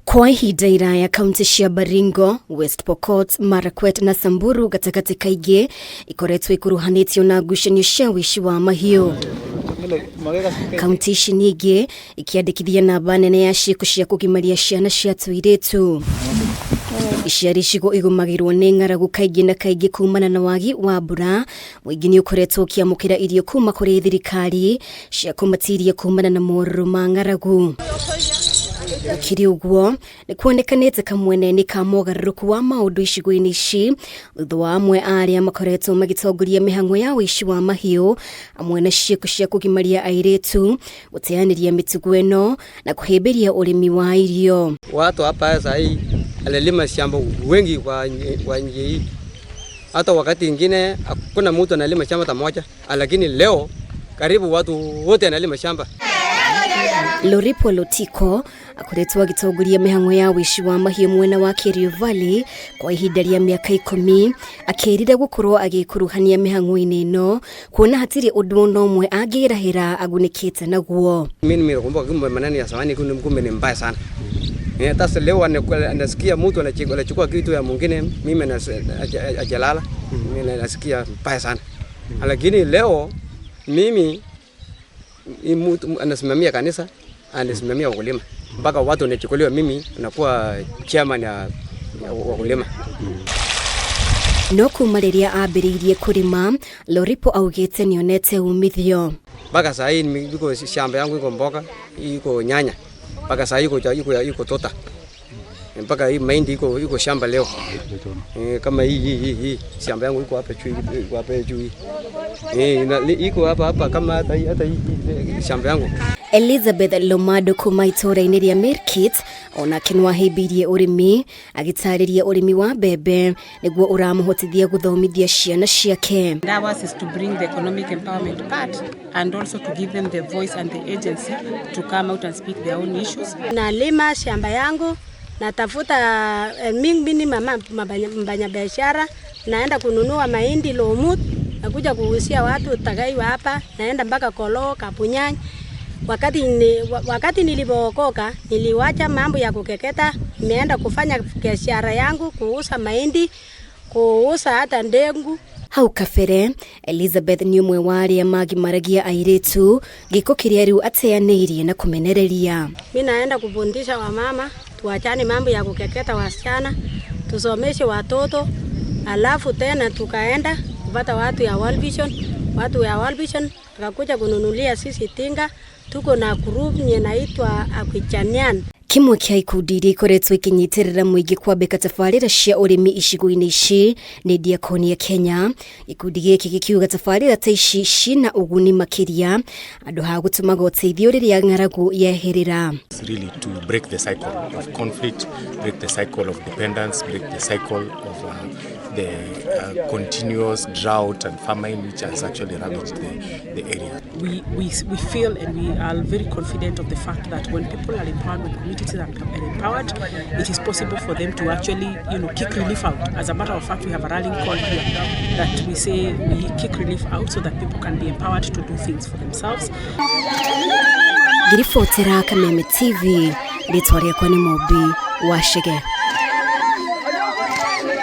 Kwa ihinda ya kaunti cia Baringo, West Pokot, Makoretwo na Samburu gatagatĩ kaingĩ ikoretwo ikuruhanĩtio na ngucanio cia wuici wa mahiu. Kaunti ici nyingĩ ikiandĩkithia namba nene ya ciĩko cia kugimaria ciana cia tuiritu. Iciari icigo igũmagĩrwo nĩ ng'aragu kaingĩ na kaingĩ kumana na wagi wa mbura. Mũingĩ nĩ ũkoretwo ũkĩamũkĩra irio kuma kũrĩ thirikari cia kũmatiria kumana na moru ma ng'aragu. Kerio Valley nĩ kuonekanĩte kamwene-inĩ ka mogarũrũku wa maũndũ icigo-inĩ ici thutha wa amwe aria makoretwo magitongoria mĩhang'o ya wuici wa mahiu amwe na ciĩko cia kugimaria ariithia, gũteanĩria mitugo ĩno na kuhimbiria urimi wa irio. Watu hapa sasa hii analima shamba wengi kwa nje hii. Hata wakati mwingine hakuna mtu analima shamba hata moja, lakini leo karibu watu wote analima shamba. Loripo Lotiko akoretwo agitongoria mĩhang'o ya wuici wa mahiu mwena wa Kerio Valley kwa ihinda rĩa mĩaka 10, akĩrire gũkorwo agikuruhania mĩhang'o-inĩ ĩno kuona hatirĩ ũndũ ona ũmwe angĩrahĩra agunĩkĩte naguo. Mimi nimekumbuka kumbe maneno ya zamani kumbe ni mbaya sana. Hata leo anasikia mtu anachukua kitu ya mwingine, mimi ajalala, mimi nasikia mbaya sana. Lakini leo mimi mtu anasimamia kanisa, anasimamia wakulima. Mpaka watu wanachukuliwa mimi nakuwa chairman ya wakulima. No kuma rĩrĩa ambĩrĩirie kũrĩma, Loripo augĩte nĩonete umithio. Mpaka sasa hii niko shamba yangu iko mboga, iko nyanya. Mpaka sasa iko tota. Mpaka hii mahindi iko shamba leo. Kama hii shamba yangu iko hapa juu. Iko hapa kama hata hii shamba yangu. Elizabeth Lomado kuma itũra-inĩ rĩa Market onake nĩwahĩmbĩirie ũrĩmi agĩtarĩria ũrĩmi wa mbembe nĩguo ũramũhotithia gũthomithia ciana ciake. Ours is to bring the economic empowerment part and also to give them the voice and the agency to come out and speak their own issues. Nalima shamba yangu, natafuta mimi mbanya biashara, naenda kununua mahindi Lomut, nakuja kuhusia watu Tagaiwa hapa, naenda mpaka Kolo, Kapunyany. Wakati nilipookoka niliwacha mambo ya kukeketa, nimeenda kufanya biashara yangu, kuuza mahindi, kuuza hata ndengu. Hau kabere, Elizabeth nĩ ũmwe wa arĩa magimaragia airĩtu, gĩko kĩrĩa rĩu ateanĩirie na kũmenereria. Mimi naenda kufundisha wamama tuachane mambo ya kukeketa wasichana, tusomeshe watoto, alafu tena tukaenda kupata watu ya World Vision, tukakuja kununulia sisi tinga. Tuko na group inaitwa Akwichanian. Kimwe kĩa ikundi iria ikoretwo ikinyitĩrĩra mũingĩ kwambĩka tabarĩra cia ũrĩmi icigo-inĩ ici nĩ Diakonia Kenya. Ikundi gĩkĩ gĩkiuga tabarĩra ta ici cina ũguni makĩria andũ ha gũtũmaga ũteithio rĩrĩa ng'aragu yeherera. It's really to break the cycle of conflict, break the cycle of dependence, break the cycle of the continuous drought and famine which has actually ravaged the area. We feel and we are very confident of the fact that when people are empowered, when communities are empowered, it is possible for them to actually, kick relief out. As a matter of fact, we have a rallying call here that we say we kick relief out so that people can be empowered to do things for themselves. Ngiribotera Kameme TV, rĩtwa rĩakwa nĩ Mobi Washege.